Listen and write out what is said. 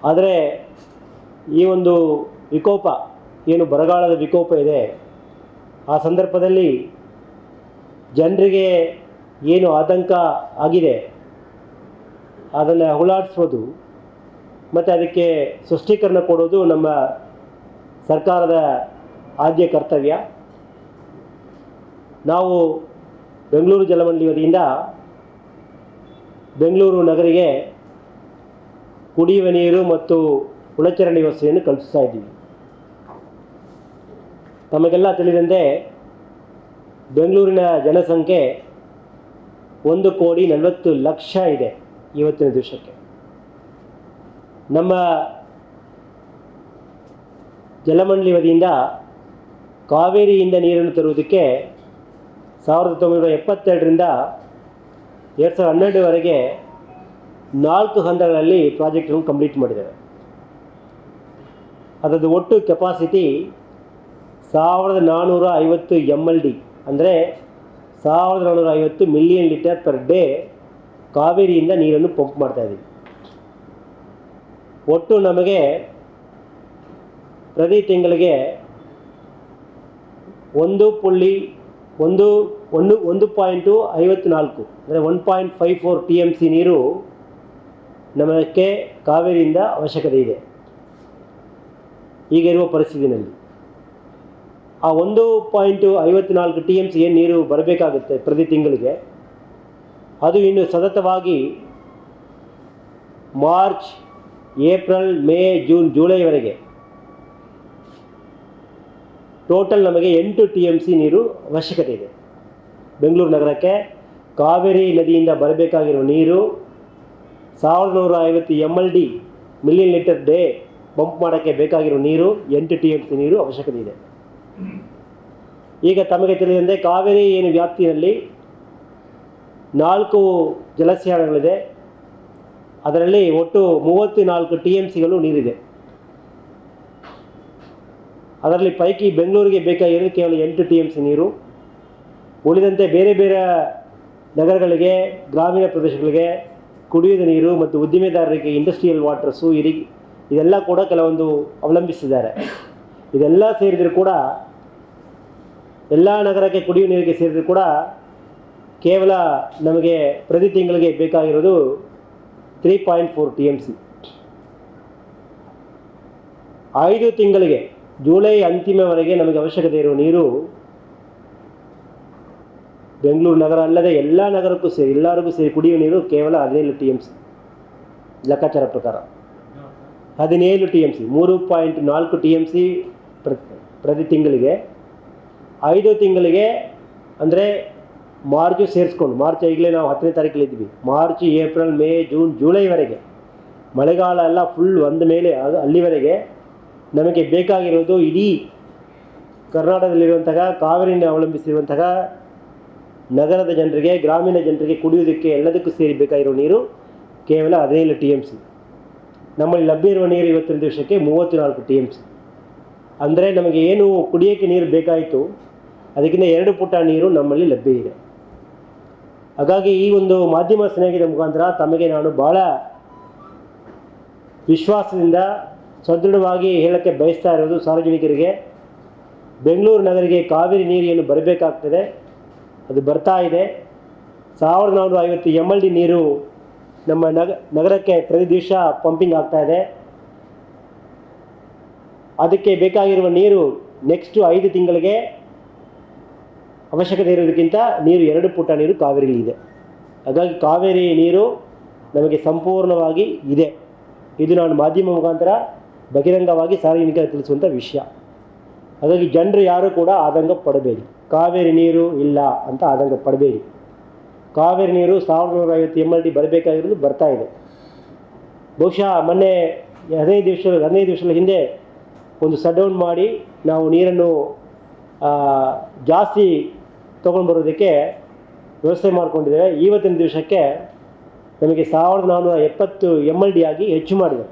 ಆದರೆ ಈ ಒಂದು ವಿಕೋಪ ಏನು ಬರಗಾಲದ ವಿಕೋಪ ಇದೆ, ಆ ಸಂದರ್ಭದಲ್ಲಿ ಜನರಿಗೆ ಏನು ಆತಂಕ ಆಗಿದೆ ಅದನ್ನು ಹೋಗಲಾಡಿಸೋದು ಮತ್ತು ಅದಕ್ಕೆ ಸ್ಪಷ್ಟೀಕರಣ ಕೊಡೋದು ನಮ್ಮ ಸರ್ಕಾರದ ಆದ್ಯ ಕರ್ತವ್ಯ. ನಾವು ಬೆಂಗಳೂರು ಜಲಮಂಡಳಿ ವತಿಯಿಂದ ಬೆಂಗಳೂರು ನಗರಿಗೆ ಕುಡಿಯುವ ನೀರು ಮತ್ತು ಒಳಚರಂಡಿ ವ್ಯವಸ್ಥೆಯನ್ನು ಕಲ್ಪಿಸ್ತಾ ಇದ್ದೀವಿ. ತಮಗೆಲ್ಲ ತಿಳಿದಂತೆ ಬೆಂಗಳೂರಿನ ಜನಸಂಖ್ಯೆ 1,40,00,000 ಇದೆ ಇವತ್ತಿನ ದಿವಸಕ್ಕೆ. ನಮ್ಮ ಜಲಮಂಡಳಿ ವತಿಯಿಂದ ಕಾವೇರಿಯಿಂದ ನೀರನ್ನು ತರುವುದಕ್ಕೆ 1972ರಿಂದ 2012ವರೆಗೆ 4 ಹಂತಗಳಲ್ಲಿ ಪ್ರಾಜೆಕ್ಟನ್ನು ಕಂಪ್ಲೀಟ್ ಮಾಡಿದ್ದೇವೆ. ಅದರದ್ದು ಒಟ್ಟು ಕೆಪಾಸಿಟಿ 1450 MLD, ಅಂದರೆ 1450 ಮಿಲಿಯನ್ ಲೀಟರ್ ಪರ್ ಡೇ ಕಾವೇರಿಯಿಂದ ನೀರನ್ನು ಪಂಪ್ ಮಾಡ್ತಾಯಿದ್ದೀವಿ. ಒಟ್ಟು ನಮಗೆ ಪ್ರತಿ ತಿಂಗಳಿಗೆ 1.54 ಅಂದರೆ 1.54 TMC ನೀರು ನಮಗೆ ಕಾವೇರಿಯಿಂದ ಅವಶ್ಯಕತೆ ಇದೆ ಈಗ ಇರುವ ಪರಿಸ್ಥಿತಿಯಲ್ಲಿ. ಆ 1.54 TMC ಏನು ನೀರು ಬರಬೇಕಾಗುತ್ತೆ ಪ್ರತಿ ತಿಂಗಳಿಗೆ, ಅದು ಇನ್ನು ಸತತವಾಗಿ ಮಾರ್ಚ್, ಏಪ್ರಿಲ್, ಮೇ, ಜೂನ್, ಜುಲೈವರೆಗೆ ಟೋಟಲ್ ನಮಗೆ 8 TMC ನೀರು ಅವಶ್ಯಕತೆ ಇದೆ. ಬೆಂಗಳೂರು ನಗರಕ್ಕೆ ಕಾವೇರಿ ನದಿಯಿಂದ ಬರಬೇಕಾಗಿರೋ ನೀರು 1150 MLD million litre day pump ಮಾಡೋಕ್ಕೆ ಬೇಕಾಗಿರೋ ನೀರು 8 TMC ನೀರು ಅವಶ್ಯಕತೆ ಇದೆ. ಈಗ ತಮಗೆ ತಿಳಿದಂತೆ ಕಾವೇರಿ ಏನು ವ್ಯಾಪ್ತಿಯಲ್ಲಿ 4 ಜಲಾಶಯಗಳಿದೆ. ಅದರಲ್ಲಿ ಒಟ್ಟು 34 TMCಗಳು ನೀರಿದೆ. ಅದರಲ್ಲಿ ಪೈಕಿ ಬೆಂಗಳೂರಿಗೆ ಬೇಕಾಗಿರೋದು ಕೇವಲ 8 TMC ನೀರು. ಉಳಿದಂತೆ ಬೇರೆ ಬೇರೆ ನಗರಗಳಿಗೆ, ಗ್ರಾಮೀಣ ಪ್ರದೇಶಗಳಿಗೆ ಕುಡಿಯುವ ನೀರು ಮತ್ತು ಉದ್ದಿಮೆದಾರರಿಗೆ ಇಂಡಸ್ಟ್ರಿಯಲ್ ವಾಟರ್ಸು ಇದೆಲ್ಲ ಕೂಡ ಕೆಲವೊಂದು ಅವಲಂಬಿಸಿದ್ದಾರೆ. ಇದೆಲ್ಲ ಸೇರಿದರೂ ಕೂಡ ಎಲ್ಲ ನಗರಕ್ಕೆ ಕುಡಿಯುವ ನೀರಿಗೆ ಸೇರಿದರೂ ಕೂಡ ಕೇವಲ ನಮಗೆ ಪ್ರತಿ ತಿಂಗಳಿಗೆ ಬೇಕಾಗಿರೋದು 3.4 TMC. 5 ತಿಂಗಳಿಗೆ ಜುಲೈ ಅಂತಿಮವರೆಗೆ ನಮಗೆ ಅವಶ್ಯಕತೆ ಇರುವ ನೀರು ಬೆಂಗಳೂರು ನಗರ ಅಲ್ಲದೆ ಎಲ್ಲ ನಗರಕ್ಕೂ ಸೇರಿ ಎಲ್ಲರಿಗೂ ಸೇರಿ ಕುಡಿಯುವ ನೀರು ಕೇವಲ 17 TMC ಲೆಕ್ಕಾಚಾರ ಪ್ರಕಾರ. 17 TMC, 3.4 TMC ಪ್ರತಿ ತಿಂಗಳಿಗೆ. 5 ತಿಂಗಳಿಗೆ ಅಂದರೆ ಮಾರ್ಚು ಸೇರಿಸ್ಕೊಂಡು, ಮಾರ್ಚ್ ಈಗಲೇ ನಾವು 10ನೇ ತಾರೀಕಲ್ಲಿದ್ವಿ, ಮಾರ್ಚ್, ಏಪ್ರಿಲ್, ಮೇ, ಜೂನ್, ಜುಲೈವರೆಗೆ ಮಳೆಗಾಲ ಎಲ್ಲ ಫುಲ್ ಒಂದ ಮೇಲೆ ಅಲ್ಲಿವರೆಗೆ ನಮಗೆ ಬೇಕಾಗಿರೋದು ಇಡೀ ಕರ್ನಾಟಕದಲ್ಲಿರುವಂತಹ ಕಾವೇರಿನ ಅವಲಂಬಿಸಿರುವಂತಹ ನಗರದ ಜನರಿಗೆ, ಗ್ರಾಮೀಣ ಜನರಿಗೆ ಕುಡಿಯೋದಕ್ಕೆ ಎಲ್ಲದಕ್ಕೂ ಸೇರಿ ಬೇಕಾಗಿರೋ ನೀರು ಕೇವಲ 17 TMC. ನಮ್ಮಲ್ಲಿ ಲಭ್ಯ ಇರುವ ನೀರು ಇವತ್ತಿನ ದಿವಸಕ್ಕೆ 34 TMC. ಅಂದರೆ ನಮಗೆ ಏನು ಕುಡಿಯೋಕ್ಕೆ ನೀರು ಬೇಕಾಯಿತು ಅದಕ್ಕಿಂತ 2 ಪುಟ ನೀರು ನಮ್ಮಲ್ಲಿ ಲಭ್ಯ ಇದೆ. ಹಾಗಾಗಿ ಈ ಒಂದು ಮಾಧ್ಯಮ ಸ್ನೇಹಿತರ ಮುಖಾಂತರ ತಮಗೆ ನಾನು ಭಾಳ ವಿಶ್ವಾಸದಿಂದ ಸದೃಢವಾಗಿ ಹೇಳೋಕ್ಕೆ ಬಯಸ್ತಾ ಇರೋದು, ಸಾರ್ವಜನಿಕರಿಗೆ ಬೆಂಗಳೂರು ನಗರಿಗೆ ಕಾವೇರಿ ನೀರು ಏನು ಬರಬೇಕಾಗ್ತದೆ ಅದು ಬರ್ತಾ ಇದೆ. 1450 MLD ನೀರು ನಮ್ಮ ನಗರಕ್ಕೆ ಪ್ರತಿ ದಿವಸ ಪಂಪಿಂಗ್ ಆಗ್ತಾ ಇದೆ. ಅದಕ್ಕೆ ಬೇಕಾಗಿರುವ ನೀರು ನೆಕ್ಸ್ಟು 5 ತಿಂಗಳಿಗೆ ಅವಶ್ಯಕತೆ ಇರೋದಕ್ಕಿಂತ ನೀರು 2 ಪುಟ ನೀರು ಕಾವೇರಿಯಲ್ಲಿ ಇದೆ. ಹಾಗಾಗಿ ಕಾವೇರಿ ನೀರು ನಮಗೆ ಸಂಪೂರ್ಣವಾಗಿ ಇದೆ. ಇದು ನಾನು ಮಾಧ್ಯಮ ಮುಖಾಂತರ ಬಹಿರಂಗವಾಗಿ ಸಾರ್ವಜನಿಕರಿಗೆ ತಿಳಿಸುವಂಥ ವಿಷಯ. ಹಾಗಾಗಿ ಜನರು ಯಾರೂ ಕೂಡ ಆತಂಕ ಪಡಬೇಡಿ, ಕಾವೇರಿ ನೀರು ಇಲ್ಲ ಅಂತ ಆತಂಕ ಪಡಬೇಡಿ. ಕಾವೇರಿ ನೀರು 1150 MLD ಬರಬೇಕಾಗಿರೋದು ಬರ್ತಾ ಇದೆ. ಬಹುಶಃ ಮೊನ್ನೆ 15 ದಿವಸಗಳ ಹಿಂದೆ ಒಂದು ಸಡ್ಡೌನ್ ಮಾಡಿ ನಾವು ನೀರನ್ನು ಜಾಸ್ತಿ ತೊಗೊಂಡು ಬರೋದಕ್ಕೆ ವ್ಯವಸ್ಥೆ ಮಾಡಿಕೊಂಡಿದ್ದೇವೆ. ಇವತ್ತಿನ ದಿವಸಕ್ಕೆ ನಮಗೆ 1470 MLD ಆಗಿ ಹೆಚ್ಚು ಮಾಡಿದೆ.